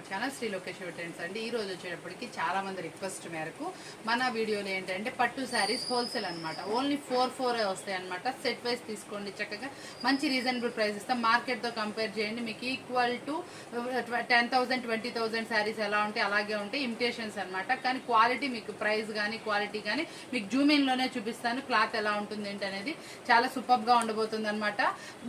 Our channel Shri Lokeshwara trends అండి. ఈ రోజు వచ్చేటప్పటికి చాలా మంది రిక్వెస్ట్ మేరకు మన వీడియోలో ఏంటంటే పట్టు శారీస్ హోల్సేల్ అనమాట. ఓన్లీ 4 వస్తాయి అనమాట. సెట్ వైజ్ తీసుకోండి, చక్కగా మంచి రీజనబుల్ ప్రైస్ ఇస్తాం. మార్కెట్తో కంపేర్ చేయండి, మీకు ఈక్వల్ టు 10,000 20,000 శారీస్ ఎలా ఉంటాయి అలాగే ఉంటాయి, ఇమిటేషన్స్ అనమాట. కానీ క్వాలిటీ మీకు ప్రైస్ కానీ క్వాలిటీ కానీ మీకు జూమిన్లోనే చూపిస్తాను. క్లాత్ ఎలా ఉంటుంది ఏంటి అనేది చాలా సూపర్గా ఉండబోతుంది అనమాట.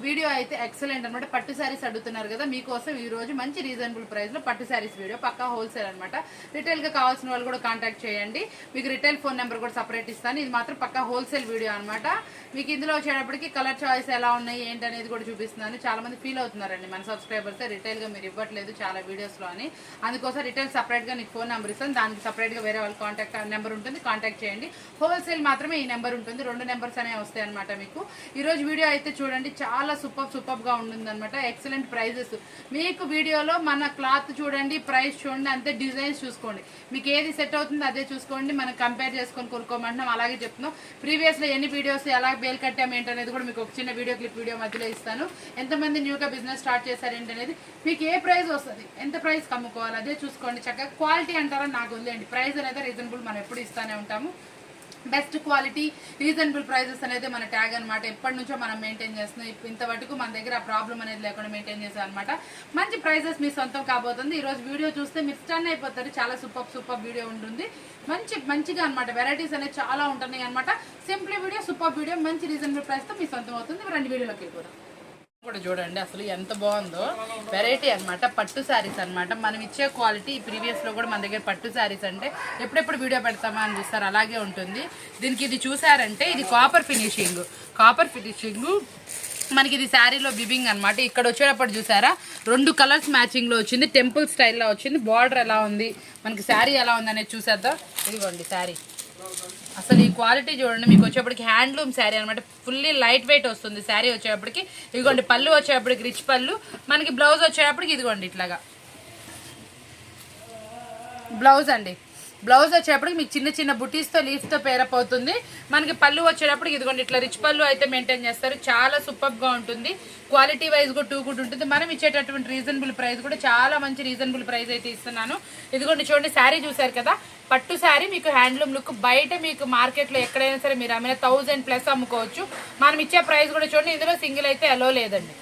వీడియో అయితే ఎక్సలెంట్ అనమాట. పట్టు శారీస్ అడుగుతున్నారు కదా, మీకోసం ఈ రోజు మంచి రీజనబుల్ ప్రైస్ లో పట్టు శారీస్ వీడియో. పక్కా హోల్సేల్ అనమాట. రిటైల్ గా కావాల్సిన వాళ్ళు కూడా కాంటాక్ట్ చేయండి. మీకు రిటైల్ ఫోన్ నెంబర్ కూడా సపరేట్ ఇస్తాను. ఇది మాత్రం పక్కా హోల్సేల్ వీడియో అనమాట. మీకు ఇందులో వచ్చేటప్పటికి కలర్ చాయిస్ ఎలా ఉన్నాయి ఏంటి అనేది కూడా చూపిస్తున్నాను. చాలా మంది ఫీల్ అవుతున్నారండి మన సబ్స్క్రైబర్స్, రిటైల్ గా మీరు ఇవ్వట్లేదు చాలా వీడియోస్ లో అని. అందుకోసం రిటైల్ సపరేట్ గా నీకు ఫోన్ నెంబర్ ఇస్తాను, దానికి సపరేట్ గా వేరే వాళ్ళ కాంటాక్ట్ నెంబర్ ఉంటుంది, కాంటాక్ట్ చేయండి. హోల్సేల్ మాత్రమే ఈ నెంబర్ ఉంటుంది. 2 నెంబర్స్ అనేవి వస్తాయి అనమాట. మీకు ఈ రోజు వీడియో అయితే చూడండి, చాలా సూపర్ గా ఉంటుంది అనమాట. Excellent prizes. మీకు వీడియోలో మన క్లాత్ చూడండి, ప్రైస్ చూడండి, అంతే. డిజైన్స్ చూసుకోండి, మీకు ఏది సెట్ అవుతుందో అదే చూసుకోండి. మనం కంపేర్ చేసుకొని కొనుక్కోమంటున్నాం, అలాగే చెప్తున్నాం. ప్రీవియస్ లో ఎన్ని వీడియోస్ ఎలా బేల్ కట్టాం ఏంటనేది కూడా మీకు ఒక చిన్న వీడియో క్లిప్ వీడియో మధ్యలో ఇస్తాను. ఎంతమంది న్యూగా బిజినెస్ స్టార్ట్ చేశారు ఏంటనేది, మీకు ఏ ప్రైస్ వస్తుంది, ఎంత ప్రైస్ కమ్ముకోవాలి అదే చూసుకోండి. చక్కగా క్వాలిటీ అంటారా నాకు వదిలేండి, ప్రైస్ అనేది రీజనబుల్ మనం ఎప్పుడు ఇస్తానే ఉంటాము. బెస్ట్ క్వాలిటీ రీజనబుల్ ప్రైజెస్ అనేది మన ట్యాగ్ అనమాట. ఎప్పటి నుంచో మనం మెయింటైన్ చేస్తున్నాం. ఇంతవరకు మన దగ్గర ఆ ప్రాబ్లం అనేది లేకుండా మెయింటైన్ చేసాం అనమాట. మంచి ప్రైజెస్ మీ సొంతం కాబోతుంది. ఈరోజు వీడియో చూస్తే మీరు స్టన్ అయిపోతారు. చాలా సూపర్ వీడియో ఉంటుంది. మంచిగా అనమాట. వెరైటీస్ అనేది చాలా ఉంటున్నాయి అనమాట. సింపుల్ వీడియో, సూపర్ వీడియో, మంచి రీజనబుల్ ప్రైస్తో మీ సొంతం అవుతుంది. 2 వీడియోలోకి వెళ్ళిపోతాం. కూడా చూడండి అసలు ఎంత బాగుందో. వెరైటీ అనమాట, పట్టు శారీస్ అనమాట. మనం ఇచ్చే క్వాలిటీ ప్రీవియస్ లో కూడా మన దగ్గర పట్టు శారీస్ అంటే ఎప్పుడెప్పుడు వీడియో పెడతామా అని చూస్తారు, అలాగే ఉంటుంది. దీనికి ఇది చూసారంటే ఇది కాపర్ ఫినిషింగ్ మనకి ఇది శారీలో బిబింగ్ అనమాట. ఇక్కడ వచ్చేటప్పుడు చూసారా 2 కలర్స్ మ్యాచింగ్ లో వచ్చింది, టెంపుల్ స్టైల్లో వచ్చింది. బార్డర్ ఎలా ఉంది, మనకి శారీ ఎలా ఉంది అనేది చూసేద్దాం. ఇదిగోండి శారీ. అసలు ఈ క్వాలిటీ చూడండి. మీకు వచ్చేప్పటికి హ్యాండ్లూమ్ శారీ అనమాట. ఫుల్లీ లైట్ వెయిట్ వస్తుంది శారీ వచ్చేప్పటికి. ఇదిగోండి పళ్ళు వచ్చేప్పటికి రిచ్ పళ్ళు. మనకి బ్లౌజ్ వచ్చేటప్పటికి ఇదిగోండి ఇట్లాగా బ్లౌజ్ అండి. బ్లౌజ్ వచ్చేటప్పటికి మీకు చిన్న బుటీస్తో లీఫ్తో పేరప్ అవుతుంది. మనకి పళ్ళు వచ్చేటప్పటికి ఇదిగోండి ఇట్లా రిచ్ పళ్ళు అయితే మెయింటైన్ చేస్తారు. చాలా సూపర్గా ఉంటుంది. క్వాలిటీ వైజ్ కూడా టూ గుడ్ ఉంటుంది. మనం ఇచ్చేటటువంటి రీజనబుల్ ప్రైస్ కూడా చాలా మంచి రీజనబుల్ ప్రైస్ అయితే ఇస్తున్నాను. ఇదిగోండి చూడండి శారీ చూసారు కదా, పట్టు శారీ మీకు హ్యాండ్లూమ్ లుక్. బయట మీకు మార్కెట్లో ఎక్కడైనా సరే మీరు అమ్మిన 1000+ అమ్ముకోవచ్చు. మనం ఇచ్చే ప్రైస్ కూడా చూడండి. ఇందులో సింగిల్ అయితే అలో లేదండి.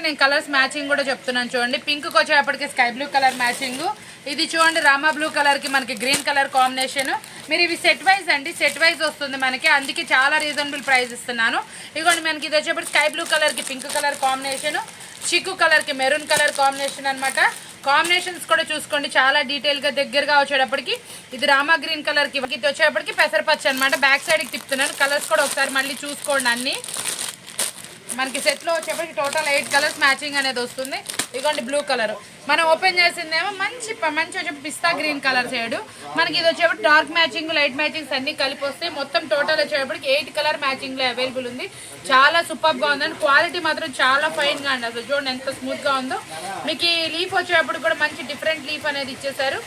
నేను కలర్స్ మ్యాచింగ్ కూడా చెప్తున్నాను చూడండి. పింక్ వచ్చేటప్పటికి స్కై బ్లూ కలర్ మ్యాచింగ్. ఇది చూడండి రామా బ్లూ కలర్ కి మనకి గ్రీన్ కలర్ కాంబినేషన్. మీరు ఇవి సెట్ వైజ్ అండి, సెట్ వైజ్ వస్తుంది మనకి. అందుకే చాలా రీజనబుల్ ప్రైస్ ఇస్తున్నాను. ఇదిగోండి మనకి ఇది వచ్చేప్పటికి స్కై బ్లూ కలర్ కి పింక్ కలర్ కాంబినేషన్, చిక్కు కలర్ కి మెరూన్ కలర్ కాంబినేషన్ అనమాట. కాంబినేషన్స్ కూడా చూసుకోండి, చాలా డీటెయిల్ గా దగ్గరగా వచ్చేటప్పటికి ఇది రామా గ్రీన్ కలర్ కి ఇది వచ్చేటప్పటికి పెసరపచ్చ అనమాట. బ్యాక్ సైడ్ కి తిప్పుతున్నాను. కలర్స్ కూడా ఒకసారి మళ్ళీ చూసుకోండి. అన్ని మనకి సెట్ లో వచ్చేప్పటికి టోటల్ 8 కలర్స్ మ్యాచింగ్ అనేది వస్తుంది. ఇదిగోండి బ్లూ కలర్. మనం ఓపెన్ చేసిందేమో మంచి వచ్చే పిస్తా గ్రీన్ కలర్ చేయడు. మనకి ఇది వచ్చేప్పటికి డార్క్ మ్యాచింగ్ లైట్ మ్యాచింగ్స్ అన్ని కలిపి వస్తాయి. మొత్తం టోటల్ వచ్చేటప్పటికి 8 కలర్ మ్యాచింగ్ లో అవైలబుల్ ఉంది. చాలా సూపర్ గా ఉందండి. క్వాలిటీ మాత్రం చాలా ఫైన్ గా అండి. అసలు చూడండి ఎంత స్మూత్ గా ఉందో. మీకు ఈ లీఫ్ వచ్చేటప్పుడు కూడా మంచి డిఫరెంట్ లీఫ్ అనేది ఇచ్చేసారు.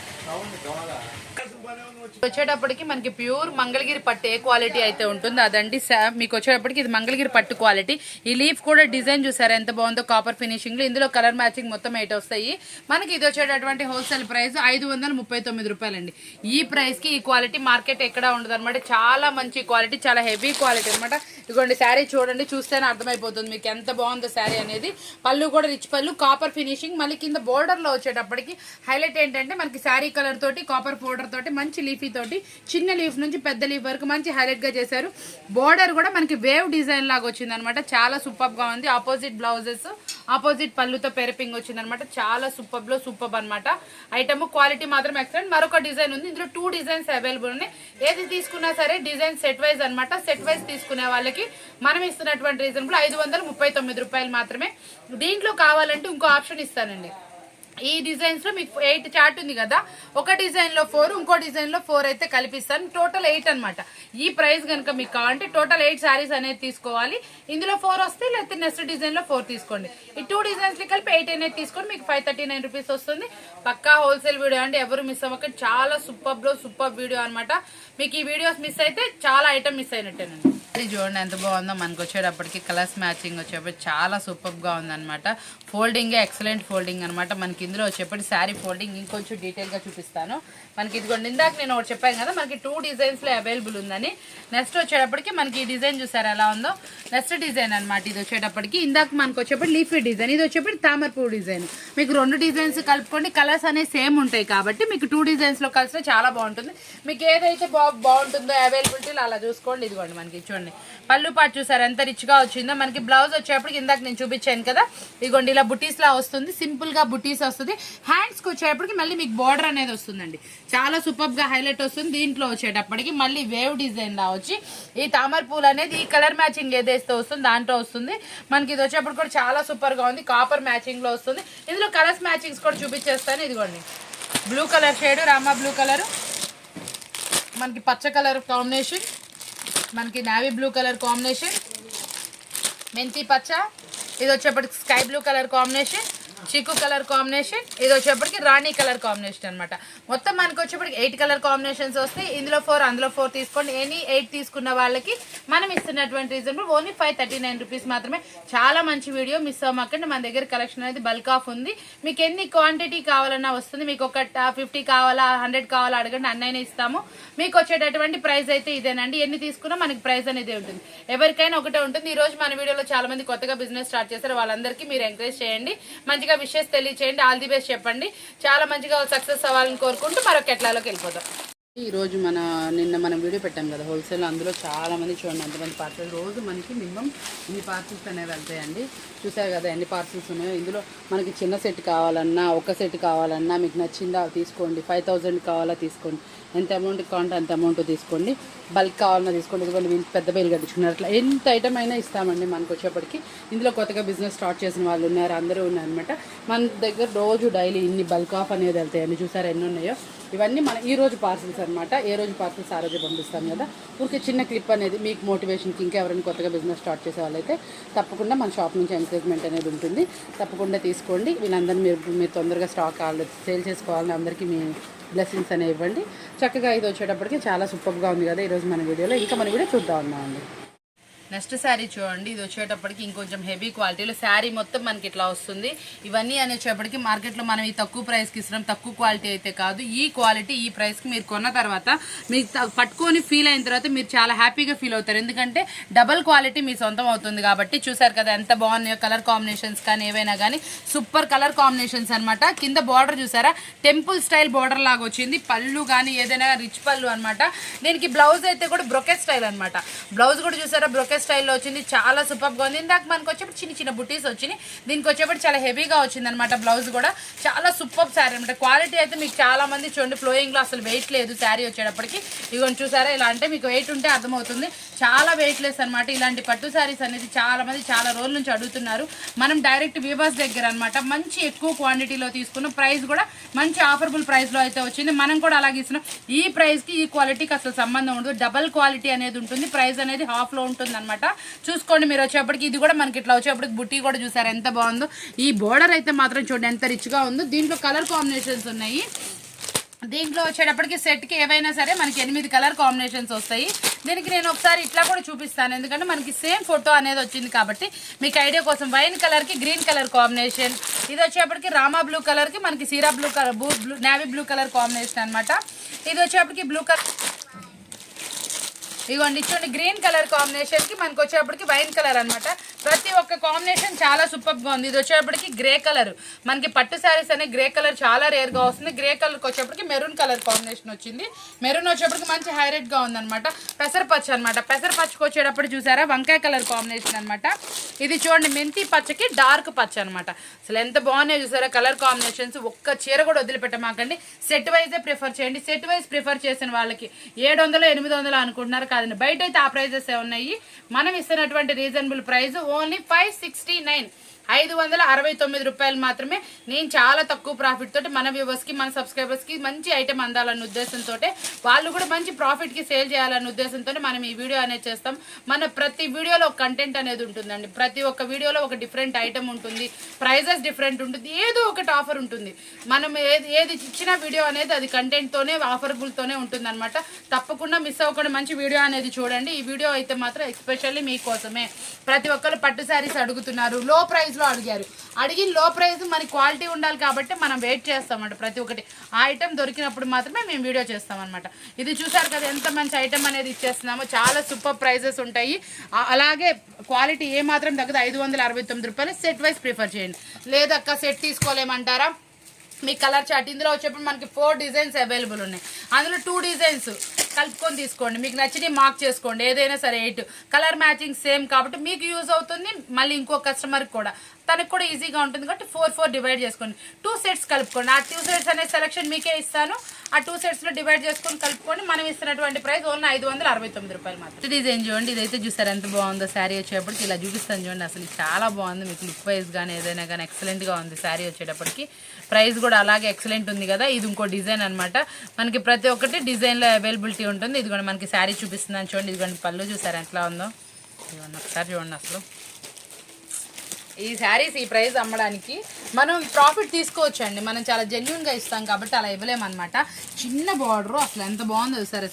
వచ్చేటప్పటికి మనకి ప్యూర్ మంగళగిరి పట్టు ఏ క్వాలిటీ అయితే ఉంటుందో అదండి. మీకు వచ్చేటప్పటికి ఇది మంగళగిరి పట్టు క్వాలిటీ. ఈ లీఫ్ కూడా డిజైన్ చూసారు ఎంత బాగుందో, కాపర్ ఫినిషింగ్ లో. ఇందులో కలర్ మ్యాచింగ్ మొత్తం 8 వస్తాయి. మనకి ఇది వచ్చేటటువంటి హోల్సేల్ ప్రైస్ 539 రూపాయలండి. ఈ ప్రైస్ కి ఈ క్వాలిటీ మార్కెట్ ఎక్కడ ఉండదు అనమాట. చాలా మంచి క్వాలిటీ, చాలా హెవీ క్వాలిటీ అనమాట. ఇదిగోండి శారీ చూడండి, చూస్తేనే అర్థమైపోతుంది మీకు ఎంత బాగుందో శారీ అనేది. పళ్ళు కూడా రిచ్ పళ్ళు, కాపర్ ఫినిషింగ్. మళ్ళీ కింద బోర్డర్ లో వచ్చేటప్పటికి హైలైట్ ఏంటంటే మనకి శారీ కలర్ తోటి కాపర్ బోర్డర్ తోటి మంచి లీఫీ తోటి చిన్న లీఫ్ నుంచి పెద్ద లీఫ్ వరకు మంచి హైలైట్ గా చేశారు. బోర్డర్ కూడా మనకి వేవ్ డిజైన్ లాగా వచ్చింది అనమాట. చాలా సూపర్ గా ఉంది. ఆపోజిట్ బ్లౌజెస్, ఆపోజిట్ పళ్ళుతో పెరపింగ్ వచ్చింది అనమాట. చాలా సూపర్ అనమాట. ఐటమ్ క్వాలిటీ మాత్రం ఎక్సలెంట్. మరొక డిజైన్ ఉంది. ఇందులో 2 డిజైన్స్ అవైలబుల్ ఉన్నాయి. ఏది తీసుకున్నా సరే డిజైన్ సెట్ వైజ్ అనమాట. సెట్ వైజ్ తీసుకునే వాళ్ళకి మనం ఇస్తున్నటువంటి రీజనబుల్ 539 రూపాయలు మాత్రమే. దీంట్లో కావాలంటే ఇంకో ఆప్షన్ ఇస్తానండి. ఈ డిజైన్స్ లో మీకు 8 చార్ట్ ఉంది కదా, ఒక డిజైన్ లో 4, ఇంకో డిజైన్ లో 4 అయితే కల్పిస్తాను. టోటల్ 8 అనమాట. ఈ ప్రైస్ కనుక మీకు కావాలంటే టోటల్ 8 శారీస్ అనేది తీసుకోవాలి. ఇందులో 4 వస్తే లేకపోతే నెక్స్ట్ డిజైన్ లో 4 తీసుకోండి. ఈ 2 డిజైన్స్ కి కలిపి 8 అనేది తీసుకోండి. మీకు 539 రూపీస్ వస్తుంది. పక్కా హోల్సేల్ వీడియో అండి, ఎవరు మిస్ అవ్వకండి. చాలా సూపర్ వీడియో అనమాట. మీకు ఈ వీడియోస్ మిస్ అయితే చాలా ఐటమ్ మిస్ అయినట్టేనండి. అది చూడండి ఎంత బాగుందో. మనకు వచ్చేటప్పటికి కలర్స్ మ్యాచింగ్ వచ్చేటప్పటికి చాలా సూపర్ గా ఉందన్నమాట. ఫోల్డింగ్ ఎక్సలెంట్ ఫోల్డింగ్ అనమాట. మనకి ఇందులో వచ్చేప్పటి శారీ ఫోల్డింగ్ ఇంకొంచెం డీటెయిల్గా చూపిస్తాను. మనకి ఇదిగోండి ఇందాక నేను ఒకటి చెప్పాను కదా మనకి 2 డిజైన్స్లో అవైలబుల్ ఉందని. నెక్స్ట్ వచ్చేటప్పటికి మనకి ఈ డిజైన్ చూసారు ఎలా ఉందో. నెక్స్ట్ డిజైన్ అనమాట ఇది వచ్చేటప్పటికి. ఇందాక మనకు వచ్చేప్పటి లీఫీ డిజైన్, ఇది వచ్చేప్పటి తామరపూ డిజైన్. మీకు 2 డిజైన్స్ కలుపుకోండి, కలర్స్ అనేవి సేమ్ ఉంటాయి కాబట్టి మీకు 2 డిజైన్స్లో కలిస్తే చాలా బాగుంటుంది. మీకు ఏదైతే బాగుంటుందో అవైలబిలిటీలో అలా చూసుకోండి. ఇదిగోండి మనకి చూడండి పళ్ళు పాటు చూసారు ఎంత రిచ్గా వచ్చిందో. మనకి బ్లౌజ్ వచ్చేప్పటికి ఇందాక నేను చూపించాను కదా, ఇదిగోండి ఇలా బుటీస్ లా వస్తుంది, సింపుల్ గా బుటీస్ వస్తుంది. హ్యాండ్స్ కి వచ్చేటప్పటికి మళ్ళీ మీకు బార్డర్ అనేది వస్తుందండి, చాలా సూపర్ గా హైలైట్ వస్తుంది. దీంట్లో వచ్చేటప్పటికి మళ్ళీ వేవ్ డిజైన్ లా వచ్చి ఈ తామర పూలు అనేది ఈ కలర్ మ్యాచింగ్ ఏదైతే వస్తుంది దాంట్లో వస్తుంది. మనకి ఇది వచ్చేప్పటికి కూడా చాలా సూపర్ గా ఉంది, కాపర్ మ్యాచింగ్ లో వస్తుంది. ఇందులో కలర్స్ మ్యాచింగ్స్ కూడా చూపించేస్తాను. ఇదిగోండి blue colour shade, Rama blue colour, మనకి పచ్చ కలర్ కాంబినేషన్, మనకి నావీ బ్లూ కలర్ కాంబినేషన్, మెంతి పచ్చ, ఇది వచ్చేప్పటికి స్కై బ్లూ కలర్ కాంబినేషన్, చిక్కు కలర్ కాంబినేషన్, ఇది వచ్చేప్పటికి రాణి కలర్ కాంబినేషన్ అనమాట. మొత్తం మనకి వచ్చేప్పటికి 8 కలర్ కాంబినేషన్స్ వస్తాయి. ఇందులో 4 అందులో 4 తీసుకోండి. ఎనీ 8 తీసుకున్న వాళ్ళకి మనం ఇస్తున్నటువంటి రీజనబుల్ ఓన్లీ 539 రూపీస్ మాత్రమే. చాలా మంచి వీడియో, మిస్ అవ్వకండి. మన దగ్గర కలెక్షన్ అనేది బల్క్ ఆఫ్ ఉంది. మీకు ఎన్ని క్వాంటిటీ కావాలన్నా వస్తుంది. మీకు ఒక 50 కావాలా 100 కావాలా అడగండి, అన్నైనా ఇస్తాము. మీకు వచ్చేటటువంటి ప్రైస్ అయితే ఇదేనండి. ఎన్ని తీసుకున్నా మనకి ప్రైస్ అనేది ఉంటుంది, ఎవరికైనా ఒకటే ఉంటుంది. ఈ రోజు మన వీడియోలో చాలా మంది కొత్తగా బిజినెస్ స్టార్ట్ చేస్తారు, వాళ్ళందరికీ మీరు ఎంకరేజ్ చేయండి, మంచిగా విషెస్ తెలియచేయండి, ఆల్ ది బెస్ట్ చెప్పండి. చాలా మంచిగా సక్సెస్ అవ్వాలని కోరుకుంటూ మరొక ఎట్లాలోకి వెళ్ళిపోతాం. ఈరోజు నిన్న మనం వీడియో పెట్టాం కదా హోల్సేల్, అందులో చాలా మంది చూడండి ఎంతమంది పార్సల్. రోజు మనకి మినిమం ఇన్ని పార్సల్స్ అనేవి వెళ్తాయండి. చూసారు కదా ఎన్ని పార్సల్స్ ఉన్నాయో. ఇందులో మనకి చిన్న సెట్ కావాలన్నా, ఒక సెట్ కావాలన్నా మీకు నచ్చిందా తీసుకోండి. 5000 కావాలా తీసుకోండి, ఎంత అమౌంట్ కావాలంటే అంత అమౌంట్ తీసుకోండి. బల్క్ కావాలన్నా తీసుకోండి. ఇదిగోండి వీళ్ళు పెద్ద బేలు కట్టించుకున్నారు, అట్లా ఎంత ఐటమ్ అయినా ఇస్తామండి మనకు వచ్చేప్పటికి. ఇందులో కొత్తగా బిజినెస్ స్టార్ట్ చేసిన వాళ్ళు ఉన్నారు, అందరూ ఉన్నారనమాట. మన దగ్గర రోజు డైలీ ఇన్ని బల్క్ ఆఫ్ అనేది వెళ్తాయండి. చూసారు ఎన్ని ఉన్నాయో. ఇవన్నీ మన ఈ రోజు పార్సల్స్ అనమాట. ఏ రోజు పార్సల్స్ ఆ రోజు పంపిస్తాం కదా. ఊరికి చిన్న క్లిప్ అనేది మీకు మోటివేషన్కి, ఇంకా ఎవరైనా కొత్తగా బిజినెస్ స్టార్ట్ చేసే వాళ్ళైతే తప్పకుండా మన షాప్ నుంచి ఎంకరేజ్మెంట్ అనేది ఉంటుంది. తప్పకుండా తీసుకోండి. వీళ్ళందరినీ మీరు తొందరగా స్టాక్ సేల్ చేసుకోవాలని అందరికీ మీ బ్లెస్సింగ్స్ అనేవి ఇవ్వండి. చక్కగా ఇది వచ్చేటప్పటికి చాలా సూపర్గా ఉంది కదా ఈరోజు మన వీడియోలో. ఇంకా మన వీడియో చూద్దాం ఉన్నామండి. నెక్స్ట్ శారీ చూడండి, ఇది వచ్చేటప్పటికి ఇంకొంచెం హెవీ క్వాలిటీలో శారీ మొత్తం మనకి ఇట్లా వస్తుంది. ఇవన్నీ అనేటప్పటికి మార్కెట్లో మనం ఈ తక్కువ ప్రైస్కి ఇస్తున్నాం, తక్కువ క్వాలిటీ అయితే కాదు. ఈ క్వాలిటీ ఈ ప్రైస్కి మీరు కొన్న తర్వాత మీకు పట్టుకొని ఫీల్ అయిన తర్వాత మీరు చాలా హ్యాపీగా ఫీల్ అవుతారు, ఎందుకంటే డబల్ క్వాలిటీ మీ సొంతం అవుతుంది కాబట్టి. చూసారు కదా ఎంత బాగున్నాయో కలర్ కాంబినేషన్స్ కానీ ఏవైనా కానీ సూపర్ కలర్ కాంబినేషన్స్ అనమాట. కింద బార్డర్ చూసారా టెంపుల్ స్టైల్ బార్డర్ లాగా వచ్చింది. పళ్ళు కానీ ఏదైనా రిచ్ పళ్ళు అనమాట. దీనికి బ్లౌజ్ అయితే కూడా బ్రొకెట్ స్టైల్ అనమాట. బ్లౌజ్ కూడా చూసారా బ్రొకెట్ స్టైల్లో వచ్చింది, చాలా సూపర్గా ఉంది. ఇందాక మనకు వచ్చేప్పుడు చిన్న చిన్న బుటీస్ వచ్చినాయి, దీనికి వచ్చేప్పుడు చాలా హెవీగా వచ్చింది అనమాట. బ్లౌజ్ కూడా చాలా సూపర్ శారీ అనమాట. క్వాలిటీ అయితే మీకు చాలా మంది చూడండి ఫ్లోయింగ్లో అసలు వెయిట్ లేదు శారీ వచ్చేటప్పటికి. ఇవన్నీ చూసారా ఇలా అంటే మీకు వెయిట్ ఉంటే అర్థమవుతుంది, చాలా వెయిట్ లెస్ అనమాట. ఇలాంటి పట్టు శారీస్ అనేది చాలా మంది చాలా రోజుల నుంచి అడుగుతున్నారు. మనం డైరెక్ట్ వీవర్స్ దగ్గర అనమాట మంచి ఎక్కువ క్వాంటిటీలో తీసుకున్నాం. ప్రైస్ కూడా మంచి ఆఫరబుల్ ప్రైస్లో అయితే వచ్చింది. మనం కూడా అలాగే ఇస్తున్నాం. ఈ ప్రైస్కి ఈ క్వాలిటీకి అసలు సంబంధం ఉండదు, డబల్ క్వాలిటీ అనేది ఉంటుంది. ప్రైస్ అనేది హాఫ్లో ఉంటుంది అనమాట. చూసుకోండి మీరు వచ్చేప్పటికి. ఇది కూడా మనకి ఇట్లా వచ్చేప్పటికి బుట్టి కూడా చూసారు ఎంత బాగుందో. ఈ బోర్డర్ అయితే మాత్రం చూడండి ఎంత రిచ్గా ఉందో. దీంట్లో కలర్ కాంబినేషన్స్ ఉన్నాయి. దీంట్లో వచ్చేటప్పటికి సెట్కి ఏవైనా సరే మనకి 8 కలర్ కాంబినేషన్స్ వస్తాయి. దీనికి నేను ఒకసారి ఇట్లా కూడా చూపిస్తాను, ఎందుకంటే మనకి సేమ్ ఫోటో అనేది వచ్చింది కాబట్టి మీకు ఐడియా కోసం. వైన్ కలర్కి గ్రీన్ కలర్ కాంబినేషన్, ఇది వచ్చేప్పటికి రామా బ్లూ కలర్కి మనకి సీరా blue colour navy blue colour combination అనమాట. ఇది వచ్చేప్పటికి బ్లూ కలర్, ఇదిగోండి చూడండి గ్రీన్ కలర్ కాంబినేషన్కి మనకు వచ్చేప్పటికి వైన్ కలర్ అనమాట. ప్రతి ఒక్క కాంబినేషన్ చాలా సూపర్గా ఉంది. ఇది వచ్చేప్పటికి గ్రే కలర్, మనకి పట్టు శారీస్ అనే గ్రే కలర్ చాలా రేర్గా వస్తుంది. గ్రే కలర్కి వచ్చేప్పటికి మెరూన్ కలర్ కాంబినేషన్ వచ్చింది. మెరూన్ వచ్చేప్పటికి మంచి హైలైట్గా ఉందన్నమాట. పెసరపచ్చ అనమాట. పెసరపచ్చకి వచ్చేటప్పుడు చూసారా వంకాయ కలర్ కాంబినేషన్ అనమాట. ఇది చూడండి మెంతి పచ్చకి డార్క్ పచ్చ అనమాట. అసలు ఎంత బాగున్నాయి చూసారా కలర్ కాంబినేషన్స్. ఒక్క చీర కూడా వదిలిపెట్టమాకండి, సెట్ వైజే ప్రిఫర్ చేయండి. సెట్ వైజ్ ప్రిఫర్ చేసిన వాళ్ళకి 700 800 అనుకుంటున్నారు కాదండి, బయట అయితే ఆ ప్రైజెస్ ఉన్నాయి. మనం ఇస్తున్నటువంటి రీజనబుల్ ప్రైస్ ఓన్లీ 569, 569 రూపాయలు మాత్రమే. నేను చాలా తక్కువ ప్రాఫిట్ తోటి మన వ్యూవర్స్కి మన సబ్స్క్రైబర్స్కి మంచి ఐటమ్ అందాలన్న ఉద్దేశంతో, వాళ్ళు కూడా మంచి ప్రాఫిట్కి సేల్ చేయాలన్న ఉద్దేశంతో మనం ఈ వీడియో అనేది చేస్తాం. మన ప్రతి వీడియోలో ఒక కంటెంట్ అనేది ఉంటుందండి. ప్రతి ఒక్క వీడియోలో ఒక డిఫరెంట్ ఐటమ్ ఉంటుంది, ప్రైజెస్ డిఫరెంట్ ఉంటుంది, ఏదో ఒకటి ఆఫర్ ఉంటుంది. మనం ఏది ఇచ్చిన వీడియో అనేది అది కంటెంట్తోనే ఆఫరబుల్తోనే ఉంటుంది అనమాట. తప్పకుండా మిస్ అవ్వకుండా మంచి వీడియో అనేది చూడండి. ఈ వీడియో అయితే మాత్రం ఎస్పెషల్లీ మీకోసమే. ప్రతి ఒక్కరు పట్టు శారీస్ అడుగుతున్నారు, లో ప్రైస్ ప్రైస్లో అడిగారు. అడిగిన లో ప్రైస్ మనకి క్వాలిటీ ఉండాలి కాబట్టి మనం వెయిట్ చేస్తామంట ప్రతి ఒక్కటి. ఆ ఐటెం దొరికినప్పుడు మాత్రమే మేము వీడియో చేస్తామన్నమాట. ఇది చూసారు కదా ఎంత మంచి ఐటెం అనేది ఇచ్చేస్తున్నామో. చాలా సూపర్ ప్రైజెస్ ఉంటాయి. అలాగే క్వాలిటీ ఏమాత్రం తగ్గదు. 569 రూపాయలు. సెట్ వైజ్ ప్రిఫర్ చేయండి. లేదక్క సెట్ తీసుకోలేమంటారా, మీ కలర్ చార్ట్ ఇందులో వచ్చేప్పుడు మనకి 4 డిజైన్స్ అవైలబుల్ ఉన్నాయి. అందులో 2 డిజైన్స్ కలుపుకొని తీసుకోండి. మీకు నచ్చినవి మార్క్ చేసుకోండి. ఏదైనా సరే 8 కలర్ మ్యాచింగ్ సేమ్ కాబట్టి మీకు యూజ్ అవుతుంది. మళ్ళీ ఇంకో కస్టమర్కి కూడా తనకు కూడా ఈజీగా ఉంటుంది కాబట్టి 4 డివైడ్ చేసుకోండి. 2 సెట్స్ కలుపుకోండి. ఆ 2 సెట్స్ అనే సెలక్షన్ మీకే ఇస్తాను. ఆ 2 సెట్స్లో డివైడ్ చేసుకొని కలుపుకొని మనం ఇస్తున్నటువంటి ప్రైస్ ఓన్లీ 569 రూపాయలు మాత్రం. డిజైన్ చూడండి. ఇదైతే చూసారు ఎంత బాగుందో. శారీ వచ్చేటప్పటికి ఇలా చూపిస్తాను చూడండి. అసలు చాలా బాగుంది. మీకు లుక్ వైజ్ కానీ ఏదైనా కానీ ఎక్సలెంట్గా ఉంది. శారీ వచ్చేటప్పటికి ప్రైస్ కూడా అలాగే ఎక్సలెంట్ ఉంది కదా. ఇది ఇంకో డిజైన్ అనమాట. మనకి ప్రతి ఒక్కటి డిజైన్లో అవైలబిలిటీ ఉంటుంది. ఇది కూడా మనకి శారీ చూపిస్తున్నాను చూడండి. ఇదిగోండి పళ్ళు చూసారు ఎట్లా ఉందో. ఇదిగోండి ఒకసారి చూడండి. అసలు ఈ శారీస్ ఈ ప్రైస్ అమ్మడానికి మనం ప్రాఫిట్ తీసుకోవచ్చండి. మనం చాలా జెన్యున్గా ఇస్తాం కాబట్టి అలా ఇవ్వలేమన్నమాట. చిన్న బార్డర్ అసలు ఎంత బాగుందో సార్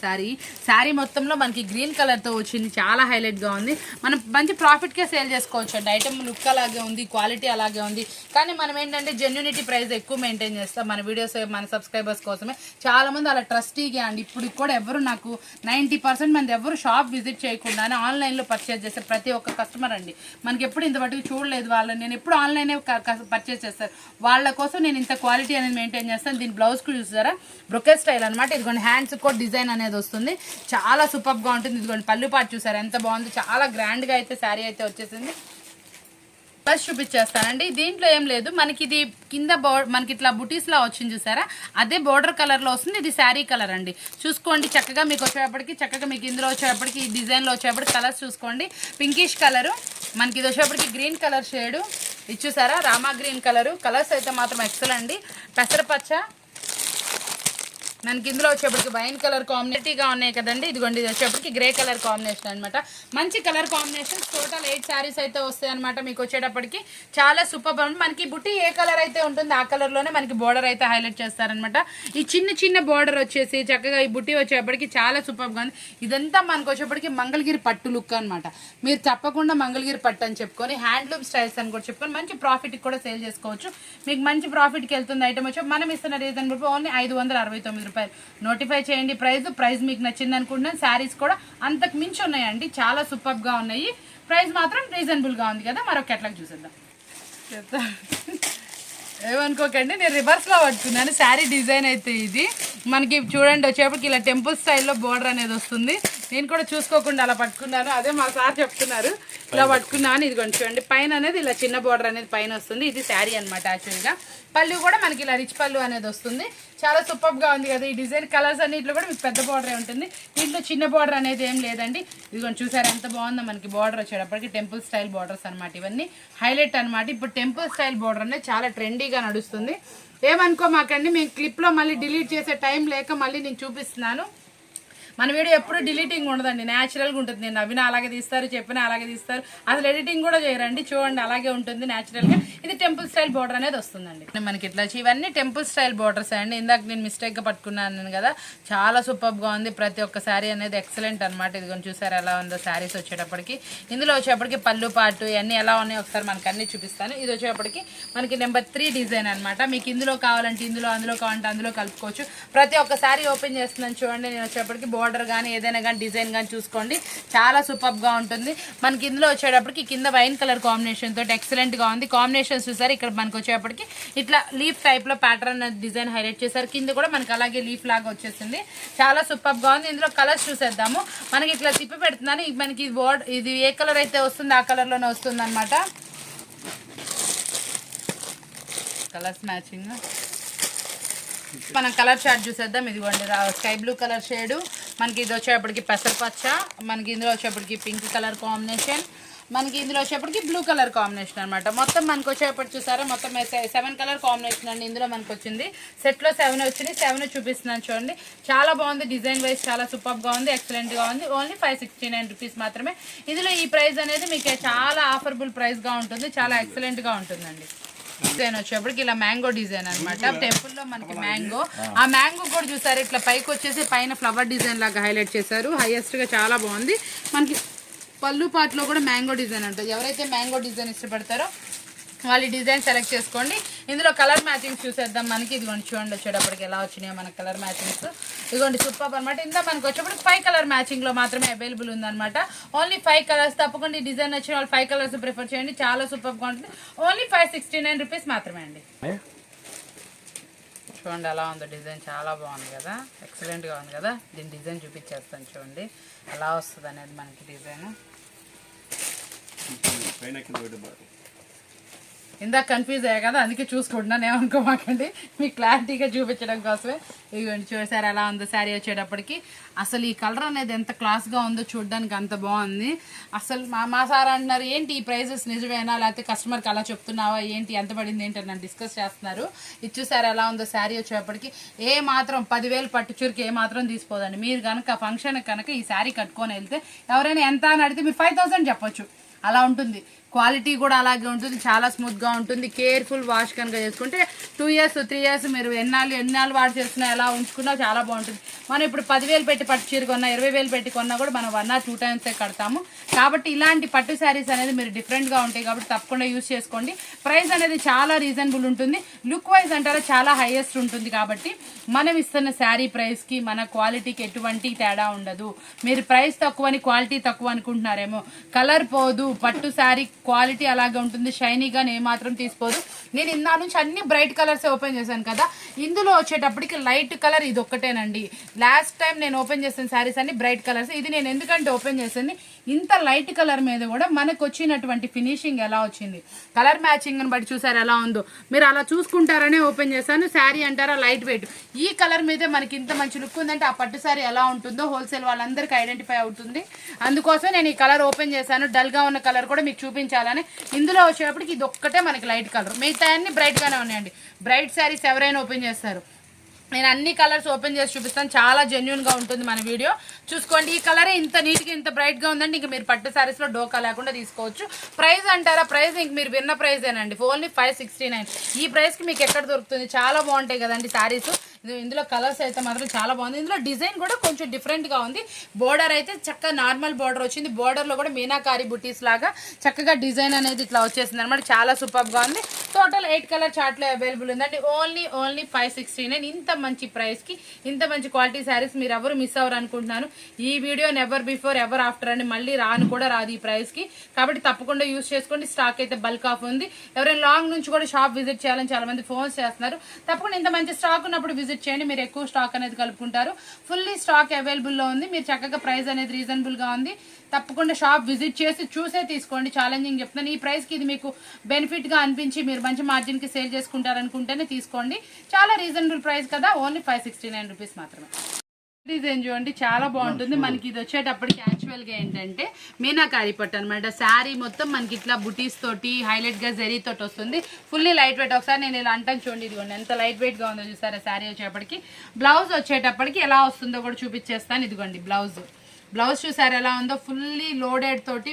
శారీ మొత్తంలో మనకి గ్రీన్ కలర్తో వచ్చింది. చాలా హైలైట్గా ఉంది. మనం మంచి ప్రాఫిట్కే సేల్ చేసుకోవచ్చు అండి. ఐటమ్ లుక్ అలాగే ఉంది, క్వాలిటీ అలాగే ఉంది. కానీ మనం ఏంటంటే జెన్యునిటీ ప్రైస్ ఎక్కువ మెయింటైన్ చేస్తాం మన వీడియోస్, మన సబ్స్క్రైబర్స్ కోసమే. చాలామంది అలా ట్రస్టీగా అండి. ఇప్పుడు కూడా ఎవరు నాకు 90% మంది ఎవరు షాప్ విజిట్ చేయకుండానే ఆన్లైన్లో పర్చేజ్ చేసే ప్రతి ఒక్క కస్టమర్ అండి. మనకి ఎప్పుడు ఇంతవరకు చూడలేదు వాళ్ళని. నేను ఎప్పుడు ఆన్లైనే పర్చేస్ చేస్తాను. వాళ్ళ కోసం నేను ఇంత క్వాలిటీ అనేది మెయింటైన్ చేస్తాను. దీని బ్లౌజ్కి చూసారా బ్రొకెట్ స్టైల్ అనమాట. ఇదిగోండి హ్యాండ్స్ కూడా డిజైన్ అనేది వస్తుంది. చాలా సూపర్గా ఉంటుంది. ఇదిగోండి పళ్ళు పాటు చూసారా ఎంత బాగుంది. చాలా గ్రాండ్గా అయితే శారీ అయితే వచ్చేసింది. ఫస్ట్ చూపించేస్తానండి. దీంట్లో ఏం లేదు, మనకి ఇది కింద మనకి ఇట్లా బుటీస్లా వచ్చింది చూసారా, అదే బోర్డర్ కలర్లో వస్తుంది. ఇది శారీ కలర్ అండి. చూసుకోండి చక్కగా మీకు వచ్చేటప్పటికి, చక్కగా మీకు ఇందులో వచ్చేటప్పటికి ఈ డిజైన్లో వచ్చేటప్పటికి కలర్స్ చూసుకోండి. పింకిష్ కలరు, మనకి ఇది వచ్చేటప్పటికి గ్రీన్ కలర్ షేడు, ఇది చూసారా రామా గ్రీన్ కలరు. కలర్స్ అయితే మాత్రం ఎక్సలెంట్ అండి. పెసరపచ్చ, మనకి ఇందులో వచ్చేప్పటికి వైన్ కలర్ కాంబినేటివ్గా ఉన్నాయి కదండి. ఇదిగోండి ఇది వచ్చేప్పటికి గ్రే కలర్ కాంబినేషన్ అనమాట. మంచి కలర్ కాంబినేషన్. టోటల్ 8 శారీస్ అయితే వస్తాయి అనమాట మీకు వచ్చేటప్పటికి. చాలా సూపర్. మనకి బుట్టి ఏ కలర్ అయితే ఉంటుంది ఆ కలర్లోనే మనకి బోర్డర్ అయితే హైలైట్ చేస్తారనమాట. ఈ చిన్న చిన్న బోర్డర్ వచ్చేసి చక్కగా ఈ బుట్టి వచ్చేప్పటికి చాలా సూపర్గా ఉంది. ఇదంతా మనకు వచ్చేప్పటికి మంగళగిరి పట్టు లుక్ అనమాట. మీరు తప్పకుండా మంగళగిరి పట్టు అని చెప్పుకొని హ్యాండ్లూమ్ స్టైల్స్ అని కూడా చెప్పుకొని మంచి ప్రాఫిట్కి కూడా సేల్ చేసుకోవచ్చు. మీకు మంచి ప్రాఫిట్కి వెళ్తుంది ఐటమ్ వచ్చి. మనం ఇస్తున్న రీజన్ ఓన్లీ 569 రూపాయలు. నోటిఫై చేయండి ప్రైస్ మీకు నచ్చింది అనుకుంటున్నాను. శారీస్ కూడా అంతకు మించి ఉన్నాయండి. చాలా సూపర్గా ఉన్నాయి. ప్రైస్ మాత్రం రీజనబుల్గా ఉంది కదా. మరొక కేటలాగ్ చూసేద్దాం. ఏమనుకోకండి, నేను రివర్స్లో పట్టుకున్నాను. శారీ డిజైన్ అయితే ఇది మనకి చూడండి వచ్చేప్పటికి ఇలా టెంపుల్ స్టైల్లో బోర్డర్ అనేది వస్తుంది. నేను కూడా చూసుకోకుండా అలా పట్టుకున్నాను. అదే మా సార్ చెప్తున్నారు ఇలా పట్టుకున్నాను. ఇదిగోండి చూడండి పైన అనేది ఇలా చిన్న బోర్డర్ అనేది పైన వస్తుంది. ఇది శారీ అనమాట. యాక్చువల్గా పళ్ళు కూడా మనకి ఇలా రిచ్ పళ్ళు అనేది వస్తుంది. చాలా సూపర్గా ఉంది కదా. ఈ డిజైన్ కలర్స్ అన్నింటిలో కూడా మీకు పెద్ద బార్డరే ఉంటుంది. దీంట్లో చిన్న బార్డర్ అనేది ఏం లేదండి. ఇదిగోండి చూసారు ఎంత బాగుందో. మనకి బార్డర్ వచ్చేటప్పటికి టెంపుల్ స్టైల్ బార్డర్స్ అనమాట. ఇవన్నీ హైలైట్ అనమాట. ఇప్పుడు టెంపుల్ స్టైల్ బార్డర్ అనేది చాలా ట్రెండీగా నడుస్తుంది. ఏమనుకోమాకండి, మేము క్లిప్లో మళ్ళీ డిలీట్ చేసే టైం లేక మళ్ళీ నేను చూపిస్తున్నాను. మన వీడియో ఎప్పుడు డిలీటింగ్ ఉండదండి, న్యాచురల్గా ఉంటుంది. నేను నవ్వినా అలాగే తీస్తారు, చెప్పినా అలాగే తీస్తారు. అసలు ఎడిటింగ్ కూడా చేయరండి. చూడండి అలాగే ఉంటుంది న్యాచురల్గా. ఇది టెంపుల్ స్టైల్ బార్డర్ అనేది వస్తుందండి మనకి. ఇట్లా ఇవన్నీ టెంపుల్ స్టైల్ బార్డర్స్ అండి. ఇందాక నేను మిస్టేక్గా పట్టుకున్నాను కదా. చాలా సూపర్గా ఉంది. ప్రతి ఒక్క శారీ అనేది ఎక్సలెంట్ అనమాట. ఇదిగోని చూసారు ఎలా ఉందో శారీస్ వచ్చేటప్పటికి. ఇందులో వచ్చేటప్పటికి పళ్ళు పాటు ఇవన్నీ ఎలా ఉన్నాయో ఒకసారి మనకు అన్ని చూపిస్తాను. ఇది వచ్చేటప్పటికి మనకి నెంబర్ 3 డిజైన్ అనమాట. మీకు ఇందులో కావాలంటే ఇందులో, అందులో కావాలంటే అందులో కలుపుకోవచ్చు. ప్రతి ఒక్క శారీ ఓపెన్ చేస్తున్నాను చూడండి. నేను వచ్చేటప్పటికి బోర్డర్ కానీ ఏదైనా కానీ డిజైన్ కానీ చూసుకోండి. చాలా సూపర్గా ఉంటుంది. మనకి ఇందులో వచ్చేటప్పటికి కింద వైన్ కలర్ కాంబినేషన్ తోటి ఎక్సలెంట్గా ఉంది. కాంబినేషన్స్ చూసారు. ఇక్కడ మనకు వచ్చేటప్పటికి ఇట్లా లీఫ్ టైప్లో ప్యాటర్న్ డిజైన్ హైలైట్ చేశారు. కింద కూడా మనకి అలాగే లీఫ్ లాగా వచ్చేసింది. చాలా సూపర్గా ఉంది. ఇందులో కలర్స్ చూసేద్దాము. మనకి ఇట్లా తిప్పి పెడుతున్నాను. మనకి ఇది ఏ కలర్ అయితే వస్తుంది ఆ కలర్లోనే వస్తుంది అనమాట. Colours matching. మనం కలర్ చార్ట్ చూసేద్దాం. ఇదిగోండి స్కై బ్లూ కలర్ షేడు, మనకి ఇది వచ్చేటప్పటికి పెసరపచ్చ, మనకి ఇందులో వచ్చేప్పటికి పింక్ కలర్ కాంబినేషన్, మనకి ఇందులో వచ్చేప్పటికి బ్లూ కలర్ కాంబినేషన్ అనమాట. మొత్తం మనకు వచ్చేప్పటి చూసారా మొత్తం 7 కలర్ కాంబినేషన్ అండి. ఇందులో మనకు వచ్చింది సెట్లో 7 వచ్చింది. 7 చూపిస్తున్నాను చూడండి. చాలా బాగుంది. డిజైన్ వైజ్ చాలా సూపర్గా ఉంది. ఎక్సలెంట్గా ఉంది. ఓన్లీ 569 రూపీస్ మాత్రమే. ఇందులో ఈ ప్రైస్ అనేది మీకు చాలా ఆఫర్బుల్ ప్రైస్గా ఉంటుంది. చాలా ఎక్సలెంట్గా ఉంటుందండి. డిజైన్ వచ్చేప్పటికి ఇలా మ్యాంగో డిజైన్ అనమాట. టెంపుల్లో మనకి మ్యాంగో, ఆ మ్యాంగో కూడా చూసారు ఇట్లా పైకి వచ్చేసి పైన ఫ్లవర్ డిజైన్ లాగా హైలైట్ చేశారు. హైయెస్ట్గా చాలా బాగుంది. మనకి పళ్ళు పాటలో కూడా మ్యాంగో డిజైన్ ఉంటుంది. ఎవరైతే మ్యాంగో డిజైన్ ఇష్టపడతారో వాళ్ళ డిజైన్ సెలెక్ట్ చేసుకోండి. ఇందులో కలర్ మ్యాచింగ్స్ చూసేద్దాం. మనకి ఇదిగోండి చూడండి వచ్చేటప్పటికి ఎలా వచ్చినాయో మన కలర్ మ్యాచింగ్స్. ఇదిగోండి సూపర్ అనమాట. ఇందా మనకి వచ్చేప్పటికి 5 కలర్ మ్యాచింగ్లో మాత్రమే అవైలబుల్ ఉందన్నమాట. Only 5 colours. తప్పకుండా ఈ డిజైన్ వచ్చిన వాళ్ళు 5 కలర్స్ ప్రిఫర్ చేయండి. చాలా సూపర్గా ఉంటుంది. ఓన్లీ 569 రూపీస్ మాత్రమే అండి. చూడండి ఎలా ఉందో డిజైన్, చాలా బాగుంది కదా, ఎక్సలెంట్గా ఉంది కదా. దీని డిజైన్ చూపించేస్తాను చూడండి ఎలా వస్తుంది అనేది మనకి డిజైన్. ఇందాక కన్ఫ్యూజ్ అయ్యా కదా, అందుకే చూసుకుంటున్నాను, ఏమనుకోమాకండి, మీకు క్లారిటీగా చూపించడం కోసమే. ఇదిగోండి చూసారు ఎలా ఉందో శారీ వచ్చేటప్పటికి. అసలు ఈ కలర్ అనేది ఎంత క్లాస్గా ఉందో చూడడానికి, అంత బాగుంది అసలు. మా సార్ అంటున్నారు ఏంటి ఈ ప్రైజెస్ నిజమేనా లేకపోతే కస్టమర్కి అలా చెప్తున్నావా ఏంటి, ఎంత పడింది ఏంటి అని డిస్కస్ చేస్తున్నారు. ఇది చూసారు ఎలా ఉందో శారీ వచ్చేటప్పటికి. ఏ మాత్రం 10,000 పట్టు చీరకి ఏ మాత్రం తీసుకోదండి. మీరు కనుక ఫంక్షన్ కనుక ఈ శారీ కట్టుకొని వెళ్తే ఎవరైనా ఎంత అని అడిగితే మీరు 5,000 చెప్పొచ్చు. అలా ఉంటుంది. క్వాలిటీ కూడా అలాగే ఉంటుంది, చాలా స్మూత్గా ఉంటుంది. కేర్ఫుల్ వాష్ కనుక చేసుకుంటే 2 years 3 years మీరు ఎన్నాళ్ళు వాష్ చేసుకున్నా ఎలా ఉంచుకున్నా చాలా బాగుంటుంది. మనం ఇప్పుడు 10,000 పెట్టి పట్టు చీర కొన్నా 20,000 పెట్టి కొన్నా కూడా మనం 1 or 2 times కడతాము. కాబట్టి ఇలాంటి పట్టు శారీస్ అనేది మీరు డిఫరెంట్గా ఉంటాయి కాబట్టి తప్పకుండా యూజ్ చేసుకోండి. ప్రైస్ అనేది చాలా రీజనబుల్ ఉంటుంది. లుక్ వైజ్ అంటారా చాలా హైయెస్ట్ ఉంటుంది. కాబట్టి మనం ఇస్తున్న శారీ ప్రైస్కి మన క్వాలిటీకి ఎటువంటి తేడా ఉండదు. మీరు ప్రైస్ తక్కువని క్వాలిటీ తక్కువ అనుకుంటున్నారేమో. కలర్ పోదు, పట్టు శారీ క్వాలిటీ అలాగే ఉంటుంది, షైనీగా ఏమాత్రం తీసుకోదు. నేను ఇందా నుంచి అన్ని బ్రైట్ కలర్స్ ఓపెన్ చేశాను కదా, ఇందులో వచ్చేటప్పటికి లైట్ కలర్ ఇది ఒక్కటేనండి. లాస్ట్ టైం నేను ఓపెన్ చేసిన శారీస్ అన్ని బ్రైట్ కలర్స్. ఇది నేను ఎందుకంటే ఓపెన్ చేసింది ఇంత లైట్ కలర్ మీద కూడా మనకు వచ్చినటువంటి ఫినిషింగ్ ఎలా వచ్చింది, కలర్ మ్యాచింగ్ అని బట్టి చూసారు ఎలా ఉందో. మీరు అలా చూసుకుంటారనే ఓపెన్ చేశాను. శారీ అంటారా లైట్ వెయిట్, ఈ కలర్ మీదే మనకి ఇంత మంచి లుక్ ఉందంటే ఆ పట్టు శారీ ఎలా ఉంటుందో హోల్సేల్ వాళ్ళందరికీ ఐడెంటిఫై అవుతుంది. అందుకోసం నేను ఈ కలర్ ఓపెన్ చేశాను. డల్గా ఉన్న కలర్ కూడా మీకు చూపించాలని. ఇందులో వచ్చేటప్పటికి ఇది ఒక్కటే మనకి లైట్ కలర్, మిగతా అన్ని బ్రైట్గానే ఉన్నాయండి. బ్రైట్ శారీస్ ఎవరైనా ఓపెన్ చేస్తారు. నేను అన్ని కలర్స్ ఓపెన్ చేసి చూపిస్తాను, చాలా జెన్యున్గా ఉంటుంది మన వీడియో. చూసుకోండి ఈ కలరే ఇంత నీట్గా ఇంత బ్రైట్గా ఉందండి. ఇంక మీరు పట్టు శారీస్లో డోకా లేకుండా తీసుకోవచ్చు. ప్రైస్ అంటారా, ప్రైస్ ఇంక మీరు విన్న ప్రైజేనండి, ఓన్లీ 569. ఈ ప్రైస్కి మీకు ఎక్కడ దొరుకుతుంది. చాలా బాగుంటాయి కదండి శారీస్. ఇందులో కలర్స్ అయితే మాత్రం చాలా బాగుంది. ఇందులో డిజైన్ కూడా కొంచెం డిఫరెంట్గా ఉంది. బోర్డర్ అయితే చక్కగా నార్మల్ బోర్డర్ వచ్చింది. బోర్డర్లో కూడా మీనాకారి బుటీస్ లాగా చక్కగా డిజైన్ అనేది ఇట్లా వచ్చేసింది అనమాట. చాలా సూపర్గా ఉంది. టోటల్ 8 కలర్ చార్ట్లో అవైలబుల్ ఉందండి. ఓన్లీ 569. ఇంత మంచి ప్రైస్కి ఇంత మంచి క్వాలిటీ శారీస్ మీరు ఎవరు మిస్ అవ్వరు అనుకుంటున్నాను. ఈ video never before ever after అని మళ్ళీ రాను కూడా రాదు ఈ ప్రైస్కి. కాబట్టి తప్పకుండా యూజ్ చేసుకోండి. స్టాక్ అయితే బల్క్ ఆఫ్ ఉంది. ఎవరైనా లాంగ్ నుంచి కూడా షాప్ విజిట్ చేయాలని చాలా మంది ఫోన్స్ చేస్తున్నారు. తప్పకుండా ఇంత మంచి స్టాక్ ఉన్నప్పుడు విజిట్ చేయండి. మీరు ఎక్కువ స్టాక్ అనేది కలుపుకుంటారు. ఫుల్లీ స్టాక్ అవైలబుల్లో ఉంది. మీరు చక్కగా ప్రైస్ అనేది రీజనబుల్గా ఉంది. తప్పకుండా షాప్ విజిట్ చేసి చూసే తీసుకోండి. ఛాలెంజింగ్ చెప్తున్నాను. ఈ ప్రైస్కి ఇది మీకు బెనిఫిట్గా అనిపించి మీరు మంచి మార్జిన్కి సేల్ చేసుకుంటారనుకుంటేనే తీసుకోండి. చాలా రీజనబుల్ ప్రైస్ కదా, ఓన్లీ 569 రూపీస్ మాత్రమే. డిజైన్ చూడండి చాలా బాగుంటుంది. మనకి ఇది వచ్చేటప్పటికి యాక్చువల్గా ఏంటంటే మీనాకారి పట్టు అనమాట. శారీ మొత్తం మనకి ఇట్లా బుటీస్ తోటి హైలైట్గా జరీ తోటి వస్తుంది. Fully light weight. ఒకసారి నేను ఇలా అంటాను చూడండి, ఇదిగోండి ఎంత లైట్ వెయిట్గా ఉందో చూసారా. శారీ వచ్చేటప్పటికి బ్లౌజ్ వచ్చేటప్పటికి ఎలా వస్తుందో కూడా చూపించేస్తాను. ఇదిగోండి బ్లౌజ్ చూసారు ఎలా ఉందో. ఫుల్లీ లోడెడ్ తోటి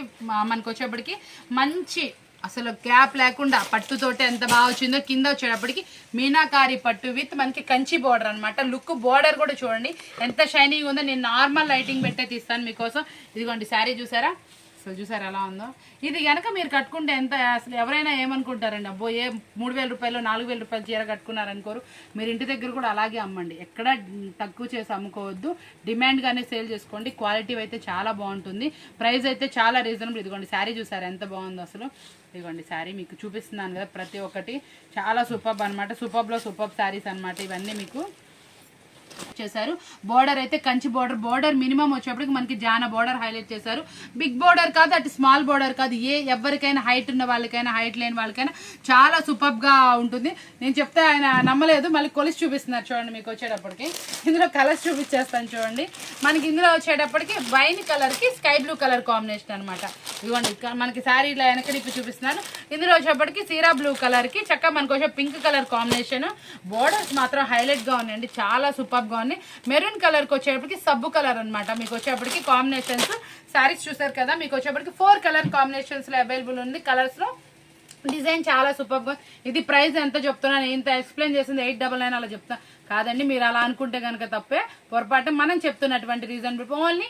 మనకు వచ్చేప్పటికి మంచి అసలు గ్యాప్ లేకుండా పట్టుతోటి ఎంత బాగా వచ్చిందో. కింద వచ్చేటప్పటికి మీనాకారి పట్టు విత్ మనకి కంచి బోర్డర్ అనమాట. లుక్ బోర్డర్ కూడా చూడండి ఎంత షైనింగ్ ఉందో. నేను నార్మల్ లైటింగ్ పెట్టే తీస్తాను మీకోసం. ఇదిగోండి శారీ చూసారా, అసలు చూసారు ఎలా ఉందో. ఇది కనుక మీరు కట్టుకుంటే ఎంత అసలు ఎవరైనా ఏమనుకుంటారండి, అబ్బో ఏ 3,000 రూపాయలు 4,000 రూపాయలు చీర కట్టుకున్నారనుకోరు. మీరు ఇంటి దగ్గర కూడా అలాగే అమ్మండి, ఎక్కడ తక్కువ చేసి అమ్ముకోవద్దు. డిమాండ్గానే సేల్ చేసుకోండి. క్వాలిటీ అయితే చాలా బాగుంటుంది. ప్రైస్ అయితే చాలా రీజనబుల్. ఇదిగోండి శారీ చూసారు ఎంత బాగుందో అసలు. ఇదిగోండి శారీ మీకు చూపిస్తున్నాను కదా, ప్రతి ఒక్కటి చాలా సూపర్బ్ అనమాట. సూపర్బ్లో సూపర్బ్ శారీస్ అనమాట ఇవన్నీ. మీకు చేశారు బోర్డర్ అయితే కంచి బోర్డర్ మినిమం వచ్చేప్పటికి మనకి జాన బోర్డర్ హైలైట్ చేశారు. బిగ్ బోర్డర్ కాదు, అటు స్మాల్ బోర్డర్ కాదు. ఎవరికైనా హైట్ ఉన్న వాళ్ళకైనా హైట్ లేని వాళ్ళకైనా చాలా సూపర్ గా ఉంటుంది. నేను చెప్తే ఆయన నమ్మలేదు, మళ్ళీ కొలిసి చూపిస్తున్నారు చూడండి. మీకు వచ్చేటప్పటికి ఇందులో కలర్స్ చూపించేస్తాను చూడండి. మనకి ఇందులో వచ్చేటప్పటికి వైన్ కలర్ కి స్కై బ్లూ కలర్ కాంబినేషన్ అనమాట. ఇదిగోండి మనకి శారీ ఇలా వెనకడిపి చూపిస్తున్నాను. ఇందులో వచ్చేప్పటికి సీరా బ్లూ కలర్ కి చక్కగా మనకు వచ్చే పింక్ కలర్ కాంబినేషన్. బోర్డర్స్ మాత్రం హైలైట్ గా ఉన్నాయండి, చాలా సూపర్ గా ఉన్నాయి. మెరూన్ కలర్ కి వచ్చేటప్పటికి సబ్బు కలర్ అనమాట. మీకు వచ్చేప్పటికి కాంబినేషన్స్ శారీస్ చూసారు కదా. మీకు వచ్చేప్పటికి 4 కలర్ కాంబినేషన్స్ లో అవైలబుల్ ఉంది. కలర్స్ లో డిజైన్ చాలా సూపర్ గా. ఇది ప్రైస్ ఎంత చెప్తున్నాను, ఇంత ఎక్స్ప్లెయిన్ చేసింది 899 అలా చెప్తా కాదండి. మీరు అలా అనుకుంటే కనుక తప్పే, పొరపాటు. మనం చెప్తున్నటువంటి రీజన్ ఓన్లీ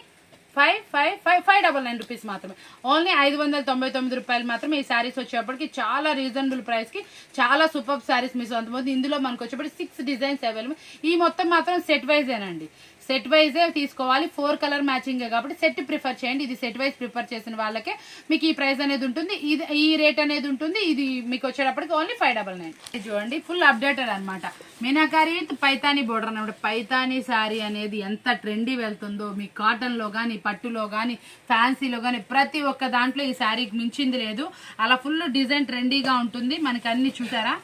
599 రూపీస్ మాత్రమే. ఓన్లీ 599 రూపాయలు మాత్రమే. ఈ శారీస్ వచ్చేప్పటికి చాలా రీజనబుల్ ప్రైస్ కి చాలా సూపర్ శారీస్ మిస్ అవుతుంది. ఇందులో మనకు వచ్చేప్పటికి 6 డిజైన్స్ అవైలబుల్. ఈ మొత్తం మాత్రం సెట్ వైజేనండి, సెట్ వైజే తీసుకోవాలి. 4 కలర్ మ్యాచింగ్ కాబట్టి సెట్ ప్రిఫర్ చేయండి. ఇది సెట్ వైజ్ ప్రిఫర్ చేసిన వాళ్ళకే మీకు ఈ ప్రైస్ అనేది ఉంటుంది, ఇది ఈ రేట్ అనేది ఉంటుంది. ఇది మీకు వచ్చేటప్పటికి ఓన్లీ 599. చూడండి ఫుల్ అప్డేటెడ్ అనమాట. మీనాకారి విత్ పైతానీ బోర్డర్ అన్నమాట. పైతానీ శారీ అనేది ఎంత ట్రెండీ వెళ్తుందో, మీ కాటన్ లో కానీ, పట్టులో కానీ, ఫ్యాన్సీలో కానీ ప్రతి ఒక్క దాంట్లో ఈ శారీకి మించింది లేదు. అలా ఫుల్ డిజైన్ ట్రెండీగా ఉంటుంది. మనకి అన్ని చూసారా,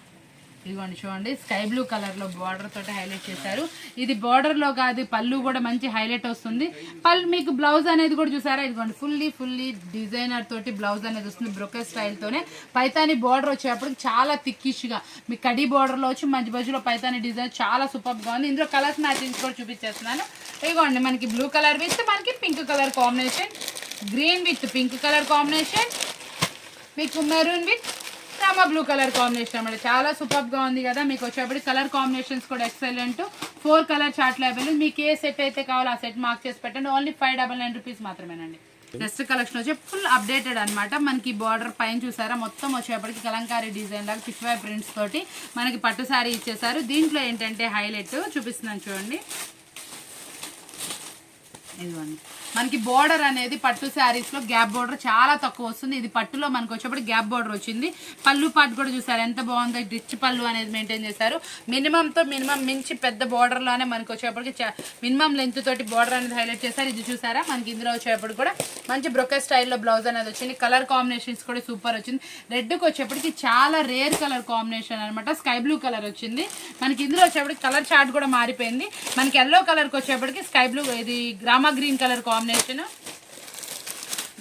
ఇదిగోండి చూడండి స్కై బ్లూ కలర్ లో బార్డర్ తోటి హైలైట్ చేశారు. ఇది బార్డర్ లో కాదు, పళ్ళు కూడా మంచి హైలైట్ వస్తుంది. పళ్ళు మీకు బ్లౌజ్ అనేది కూడా చూసారా, ఇదిగోండి ఫుల్లీ డిజైనర్ తోటి బ్లౌజ్ అనేది వస్తుంది. బ్రొకెట్ స్టైల్ తోనే పైతాని బార్డర్ వచ్చేటప్పుడు చాలా థిక్కిష్ గా మీ కడి బార్డర్ లో వచ్చి మధ్యలో పైతాని డిజైన్ చాలా సూపర్ గా ఉంది. ఇందులో కలర్స్ మ్యాచింగ్స్ కూడా చూపించేస్తున్నాను. ఇదిగోండి మనకి బ్లూ కలర్ విత్ మనకి pink colour combination, green with pink colour combination, మీకు maroon with Rama blue colour combination అన్నమాట. చాలా సూపర్ గా ఉంది కదా. మీకు వచ్చేప్పుడు కలర్ కాంబినేషన్స్ కూడా ఎక్సలెంట్. 4 కలర్ చార్ట్లు అవైలబుల్. మీకు ఏ సెట్ అయితే కావాలో ఆ సెట్ మార్క్ చేసి పెట్టండి. ఓన్లీ 599 రూపీస్ మాత్రమేనండి. నెక్స్ట్ కలెక్షన్ వచ్చి ఫుల్ అప్డేటెడ్ అనమాట. మనకి బార్డర్ పైన చూసారా మొత్తం వచ్చేప్పటికి కలంకారీ డిజైన్ లాగా పిచ్వై ప్రింట్స్ తోటి మనకి పట్టు శారీ ఇచ్చేసారు. దీంట్లో ఏంటంటే హైలైట్ చూపిస్తున్నాను చూడండి. ఇదిగోండి మనకి బోర్డర్ అనేది పట్టు శారీస్ లో గ్యాప్ బోర్డర్ చాలా తక్కువ వస్తుంది. ఇది పట్టులో మనకు వచ్చేప్పుడు గ్యాప్ బోర్డర్ వచ్చింది. పళ్ళు పాటు కూడా చూసారు ఎంత బాగుందో, రిచ్ పళ్ళు అనేది మెయింటైన్ చేశారు. మినిమం మించి పెద్ద బోర్డర్ లోనే మనకి వచ్చేప్పటికి మినిమం లెంత్ తోటి బోర్డర్ అనేది హైలైట్ చేశారు. ఇది చూసారా మనకి ఇందులో వచ్చేప్పుడు కూడా మంచి బ్రొకెట్ స్టైల్లో బ్లౌజ్ అనేది వచ్చింది. కలర్ కాంబినేషన్స్ కూడా సూపర్ వచ్చింది. రెడ్ కి వచ్చేప్పటికి చాలా రేర్ కలర్ కాంబినేషన్ అనమాట. స్కై బ్లూ కలర్ వచ్చింది. మనకి ఇందులో వచ్చేప్పటికి కలర్ చార్ట్ కూడా మారిపోయింది. మనకి ఎల్లో కలర్ కి వచ్చేప్పటికి స్కై బ్లూ, ఇది Rama green colour combination,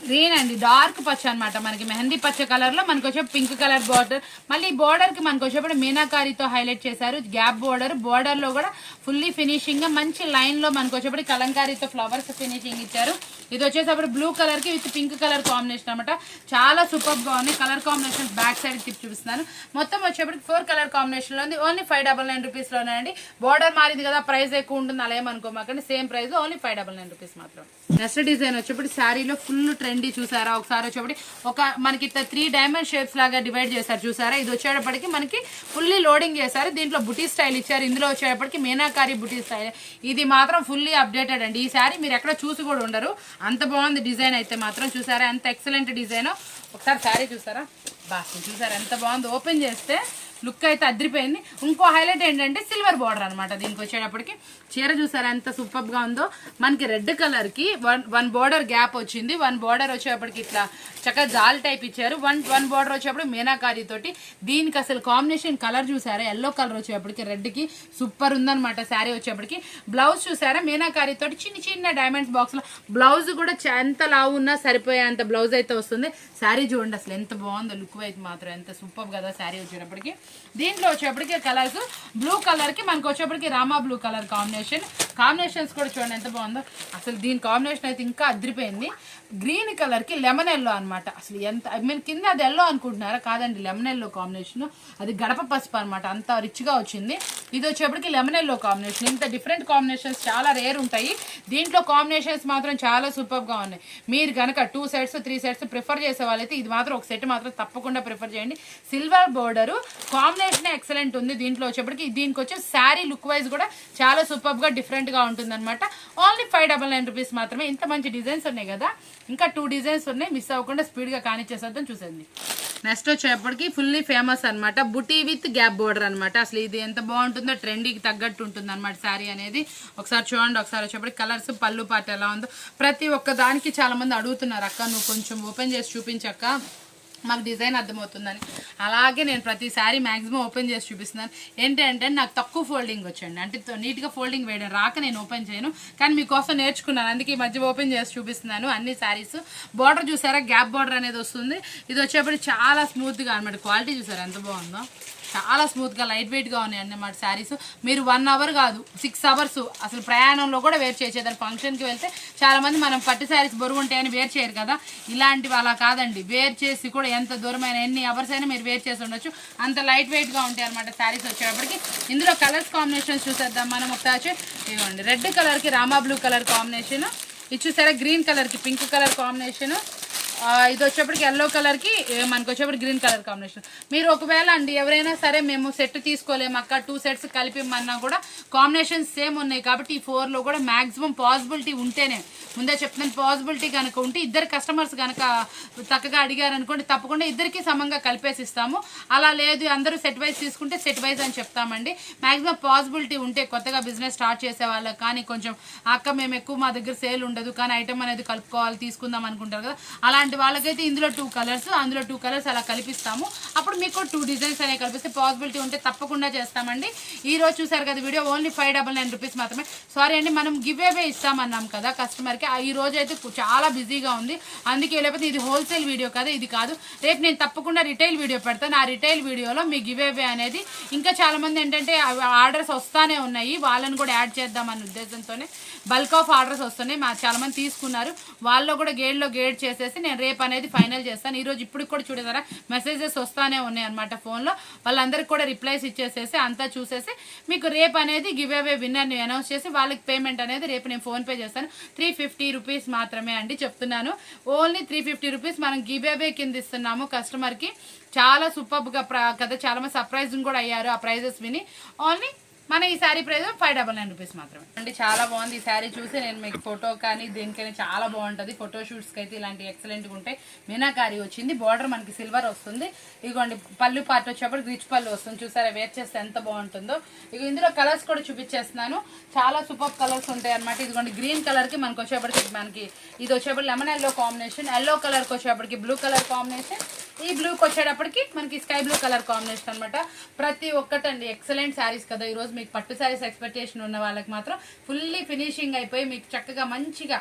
green అండి డార్క్ పచ్చ అనమాట. మనకి మెహందీ పచ్చ కలర్ లో మనకు వచ్చే పింక్ కలర్ బార్డర్. మళ్ళీ బోర్డర్ కి మనకు వచ్చేప్పుడు మీనాకారితో హైలైట్ చేశారు. గ్యాప్ బోర్డర్ లో కూడా ఫుల్లీ ఫినిషింగ్ గా మంచి లైన్ లో మనకు వచ్చేప్పుడు కలంకారీతో ఫ్లవర్స్ ఫినిషింగ్ ఇచ్చారు. ఇది వచ్చేసప్పుడు బ్లూ కలర్ కి విత్ పింక్ కలర్ కాంబినేషన్ అనమాట. చాలా సూపర్ గా ఉంది. Colour combination back side tip చూపిస్తున్నాను. మొత్తం వచ్చేప్పటికి 4 కలర్ కాంబినేషన్ లో ఉంది. ఓన్లీ 599 రూపీస్ లోనే అండి. బోర్డర్ మారింది కదా ప్రైస్ ఎక్కువ ఉంటుంది అలా ఏమనుకోమాకండి, సేమ్ ప్రైస్ ఓన్లీ 599 రూపీస్ మాత్రం. నెక్స్ట్ డిజైన్ వచ్చేప్పుడు శారీలో ఫుల్ ట్రెండీ చూసారా. ఒకసారి వచ్చేప్పటి మనకి ఇట్లా 3 డైమండ్ షేప్స్ లాగా డివైడ్ చేశారు చూసారా. ఇది వచ్చేటప్పటికి మనకి ఫుల్లీ లోడింగ్ చేశారు. దీంట్లో బుటీ స్టైల్ ఇచ్చారు. ఇందులో వచ్చేటప్పటికి మీనాకారి బుటీ స్టైల్. ఇది మాత్రం ఫుల్లీ అప్డేటెడ్ అండి. ఈ శారీ మీరు ఎక్కడ చూసి కూడా ఉండరు, అంత బాగుంది డిజైన్ అయితే మాత్రం. చూసారా ఎంత ఎక్సలెంట్ డిజైన్. ఒకసారి శారీ చూసారా, చూసారా ఎంత బాగుంది. ఓపెన్ చేస్తే లుక్ అయితే అదిరిపోయింది. ఇంకో హైలైట్ ఏంటంటే సిల్వర్ బార్డర్ అనమాట. దీనికి వచ్చేటప్పటికి చీర చూసారా ఎంత సూపర్ గా ఉందో. మనకి రెడ్ కలర్ కి వన్ బార్డర్ గ్యాప్ వచ్చింది. 1 బార్డర్ వచ్చేప్పటికి ఇట్లా చక్కగా జాల్ టైప్ ఇచ్చారు. వన్ బార్డర్ వచ్చేప్పుడు మీనాకారి తోటి. దీనికి అసలు కాంబినేషన్ కలర్ చూసారా, ఎల్లో కలర్ వచ్చేప్పటికి రెడ్ కి సూపర్ ఉందనమాట. శారీ వచ్చేప్పటికి బ్లౌజ్ చూసారా మీనాకారి తోటి చిన్న డైమండ్స్ బాక్స్ లో బ్లౌజ్ కూడా ఎంత లావు ఉన్నా సరిపోయే అంత బ్లౌజ్ అయితే వస్తుంది. శారీ చూడండి అసలు ఎంత బాగుందో. లుక్ అయితే మాత్రం ఎంత సూపర్ కదా శారీ వచ్చేటప్పటికి. దీంట్లో వచ్చేప్పటికి కలర్స్ బ్లూ కలర్ కి మనకు వచ్చేప్పటికి రామా బ్లూ కలర్ కాంబినేషన్స్ కూడా చూడండి ఎంత బాగుందో. అసలు దీని కాంబినేషన్ అయితే ఇంకా అదిరిపోయింది. గ్రీన్ కలర్ కి లెమన్ ఎల్లో అనమాట. అసలు ఎంత మీరు కింద అది ఎల్లో అనుకుంటున్నారా, కాదండి లెమన్ ఎల్లో కాంబినేషన్. అది గడప పసుపు అనమాట, అంత రిచ్ గా వచ్చింది. ఇది వచ్చేప్పటికి లెమన్ ఎల్లో కాంబినేషన్. ఇంత డిఫరెంట్ కాంబినేషన్స్ చాలా రేర్ ఉంటాయి. దీంట్లో కాంబినేషన్స్ మాత్రం చాలా సూపర్ గా ఉన్నాయి. మీరు కనుక 2 సెట్స్ 3 సెట్స్ ప్రిఫర్ చేసే వాళ్ళైతే ఇది మాత్రం ఒక సెట్ మాత్రం తప్పకుండా ప్రిఫర్ చేయండి. సిల్వర్ బోర్డర్ కాంబినేషన్ ఎక్సలెంట్ ఉంది. దీంట్లో వచ్చేప్పటికి దీనికి వచ్చే శారీ లుక్ వైజ్ కూడా చాలా సూపర్ గా డిఫరెంట్ గా ఉంటుంది అనమాట. ఓన్లీ 599 రూపీస్ మాత్రమే. ఇంత మంచి డిజైన్స్ ఉన్నాయి కదా, ఇంకా 2 డిజైన్స్ ఉన్నాయి. మిస్ అవ్వకుండా స్పీడ్ గా కానిచ్చేసేద్దాం చూసేయండి. నెక్స్ట్ వచ్చేప్పటికి ఫుల్లీ ఫేమస్ అనమాట బుటీ విత్ గ్యాప్ బోర్డర్ అనమాట. అసలు ఇది ఎంత బాగుంటుందో, ట్రెండీకి తగ్గట్టు ఉంటుంది అనమాట శారీ అనేది. ఒకసారి చూడండి. ఒకసారి వచ్చేప్పటికి కలర్స్ పళ్ళు పాట ఎలా ఉందో ప్రతి ఒక్క దానికి చాలా మంది అడుగుతున్నారు, అక్క నువ్వు కొంచెం ఓపెన్ చేసి చూపించక్క మాకు డిజైన్ అర్థమవుతుందని. అలాగే నేను ప్రతిసారి మ్యాక్సిమం ఓపెన్ చేసి చూపిస్తున్నాను. ఏంటంటే నాకు తక్కువ ఫోల్డింగ్ వచ్చండి, అంటే నీట్గా ఫోల్డింగ్ వేయడం రాక నేను ఓపెన్ చేయను, కానీ మీకోసం నేర్చుకున్నాను, అందుకే ఈ మధ్య ఓపెన్ చేసి చూపిస్తున్నాను అన్ని శారీస్. బార్డర్ చూసారా గ్యాప్ బార్డర్ అనేది వస్తుంది. ఇది వచ్చేప్పుడు చాలా స్మూత్గా అనమాట. క్వాలిటీ చూసారా ఎంత బాగుందో. చాలా స్మూత్గా లైట్ వెయిట్గా ఉన్నాయి అన్నమాట శారీస్. మీరు 1 అవర్ కాదు 6 అవర్స్ అసలు ప్రయాణంలో కూడా వేర్ చేసేదాన్ని. ఫంక్షన్కి వెళ్తే చాలామంది మనం పట్టు శారీస్ బరువు ఉంటాయని వేర్ చేయరు కదా, ఇలాంటివి అలా కాదండి. వేర్ చేసి కూడా ఎంత దూరమైన ఎన్ని అవర్స్ అయినా మీరు వేర్ చేసి ఉండొచ్చు, అంత లైట్ వెయిట్గా ఉంటాయి అనమాట శారీస్ వచ్చేటప్పటికి. ఇందులో కలర్స్ కాంబినేషన్స్ చూసేద్దాం మనం. ఒకసారి ఇవ్వండి రెడ్ కలర్కి రామా బ్లూ కలర్ కాంబినేషన్, ఇది చూసారా గ్రీన్ కలర్కి పింక్ కలర్ కాంబినేషన్, ఇది వచ్చేప్పటికి ఎల్లో కలర్కి మనకు వచ్చేప్పటికి గ్రీన్ కలర్ కాంబినేషన్. మీరు ఒకవేళ అండి ఎవరైనా సరే మేము సెట్ తీసుకోలేము అక్క 2 సెట్స్ కలిపిమన్నా కూడా కాంబినేషన్స్ సేమ్ ఉన్నాయి కాబట్టి ఈ 4లో కూడా మ్యాక్సిమం పాసిబిలిటీ ఉంటేనే, ముందే చెప్తున్నాను, పాసిబిలిటీ కనుక ఉంటే ఇద్దరు కస్టమర్స్ కనుక చక్కగా అడిగారు అనుకోండి తప్పకుండా ఇద్దరికి సమంగా కలిపేసి ఇస్తాము. అలా లేదు అందరూ సెట్ వైజ్ తీసుకుంటే సెట్ వైజ్ అని చెప్తామండి. మ్యాక్సిమం పాసిబిలిటీ ఉంటే కొత్తగా బిజినెస్ స్టార్ట్ చేసే వాళ్ళకి కానీ కొంచెం అక్క మేము ఎక్కువ మా దగ్గర సేల్ ఉండదు కానీ ఐటమ్ అనేది కలుపుకోవాలి తీసుకుందాం అనుకుంటారు కదా, అలాంటి వాళ్ళకైతే ఇందులో 2 కలర్స్ అందులో 2 కలర్స్ అలా కలిపిస్తాము. అప్పుడు మీకు 2 డిజైన్స్ అనేవి కలిపిస్తే పాసిబిలిటీ ఉంటే తప్పకుండా చేస్తామండి. ఈ రోజు చూసారు కదా వీడియో ఓన్లీ 599 రూపీస్ మాత్రమే. సారీ అండి మనం గివ్ అవే ఇస్తామన్నాం కదా కస్టమర్కి, ఈ రోజు అయితే చాలా బిజీగా ఉంది అందుకే, లేకపోతే ఇది హోల్సేల్ వీడియో కదా ఇది కాదు. రేపు నేను తప్పకుండా రిటైల్ వీడియో పెడతాను. ఆ రిటైల్ వీడియోలో మీ గివ్ అవే అనేది ఇంకా చాలా మంది ఏంటంటే ఆర్డర్స్ వస్తానే ఉన్నాయి, వాళ్ళని కూడా యాడ్ చేద్దామన్న ఉద్దేశంతోనే బల్క్ ఆఫ్ ఆర్డర్స్ వస్తున్నాయి. చాలా మంది తీసుకున్నారు, వాళ్ళు కూడా గేడ్ చేసేసి నేను రేపు అనేది ఫైనల్ చేస్తాను. ఈ రోజు ఇప్పుడు కూడా చూడేదారా మెసేజెస్ వస్తానే ఉన్నాయి అనమాట ఫోన్లో, వాళ్ళందరికీ కూడా రిప్లైస్ ఇచ్చేసేసి అంతా చూసేసి మీకు రేపు అనేది గివ్ అవే విన్నర్ని అనౌన్స్ చేసి వాళ్ళకి పేమెంట్ అనేది రేపు నేను ఫోన్పే చేస్తాను. 350 రూపీస్ మాత్రమే అండి చెప్తున్నాను, ఓన్లీ 350 రూపీస్ మనం గివ్ అవే కింద ఇస్తున్నాము కస్టమర్కి. చాలా సూపర్గా కదా, చాలా మంది సర్ప్రైజింగ్ కూడా అయ్యారు ఆ ప్రైజెస్ విని. ఓన్లీ మన ఈ శారీ ప్రైస్ 599 రూపీస్ మాత్రమే అండి. చాలా బాగుంది ఈ శారీ చూసి, నేను మీకు ఫోటో కానీ దేనికైనా చాలా బాగుంటుంది, ఫోటో షూట్స్కి అయితే ఇలాంటి ఎక్సలెంట్గా ఉంటాయి. మీనాకారి వచ్చింది, బార్డర్ మనకి సిల్వర్ వస్తుంది, ఇదిగోండి పళ్ళు పార్ట్ వచ్చేప్పుడు రిచ్ పళ్ళు వస్తుంది. చూసారా వేర్ చేస్తే ఎంత బాగుంటుందో. ఇక ఇందులో కలర్స్ కూడా చూపించేస్తున్నాను, చాలా సూపర్ కలర్స్ ఉంటాయి అనమాట. ఇదిగోండి గ్రీన్ కలర్కి మనకి వచ్చేప్పటికి మనకి ఇది వచ్చేప్పటికి లెమన్ ఎల్లో కాంబినేషన్, ఎల్లో కలర్కి వచ్చేప్పటికి బ్లూ కలర్ కాంబినేషన్, ఈ బ్లూకి వచ్చేటప్పటికి మనకి స్కై బ్లూ కలర్ కాంబినేషన్ అనమాట. ప్రతి ఒక్కటండి ఎక్సలెంట్ శారీస్ కదా ఈరోజు. మీకు పట్టు శారీస్ ఎక్స్పెక్టేషన్ ఉన్న వాళ్ళకి మాత్రం ఫుల్లీ ఫినిషింగ్ అయిపోయి మీకు చక్కగా మంచిగా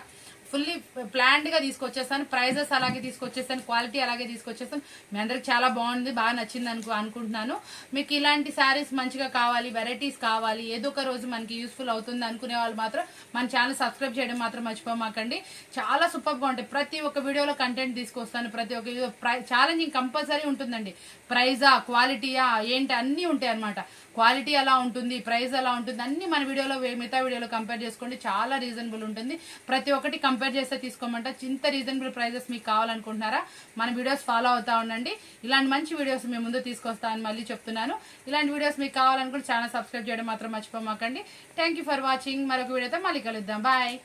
ఫుల్లీ ప్లాన్డ్గా తీసుకొచ్చేస్తాను. ప్రైజెస్ అలాగే తీసుకొచ్చేస్తాను, క్వాలిటీ అలాగే తీసుకొచ్చేస్తాను. మీ అందరికి చాలా బాగుంది, బాగా నచ్చింది అనుకుంటున్నాను. మీకు ఇలాంటి శారీస్ మంచిగా కావాలి, వెరైటీస్ కావాలి, ఏదో ఒక రోజు మనకి యూస్ఫుల్ అవుతుంది అనుకునే వాళ్ళు మాత్రం మన ఛానల్ సబ్స్క్రైబ్ చేయడం మాత్రం మర్చిపోమాకండి. చాలా సూపర్గా ఉంటాయి, ప్రతి ఒక్క వీడియోలో కంటెంట్ తీసుకొస్తాను. ప్రతి ఒక్క వీడియో ఛాలెంజింగ్ కంపల్సరీ ఉంటుందండి. ప్రైజా క్వాలిటీయా ఏంటి అన్నీ ఉంటాయి అనమాట. క్వాలిటీ ఎలా ఉంటుంది, ప్రైస్ ఎలా ఉంటుంది అన్ని మన వీడియోలో మిగతా వీడియోలో కంపేర్ చేసుకోండి, చాలా రీజనబుల్ ఉంటుంది. ప్రతి ఒక్కటి కంపేర్ చేస్తే తీసుకోమంట. ఇంత రీజనబుల్ ప్రైజెస్ మీకు కావాలనుకుంటున్నారా మన వీడియోస్ ఫాలో అవుతా ఉండండి. ఇలాంటి మంచి వీడియోస్ మేము ముందు తీసుకొస్తామని మళ్ళీ చెప్తున్నాను. ఇలాంటి వీడియోస్ మీకు కావాలనుకుంటే ఛానల్ సబ్స్క్రైబ్ చేయడం మాత్రం మర్చిపోమాకండి. Thank for watching. మరొక వీడియోతో మళ్ళీ కలుద్దాం. బాయ్.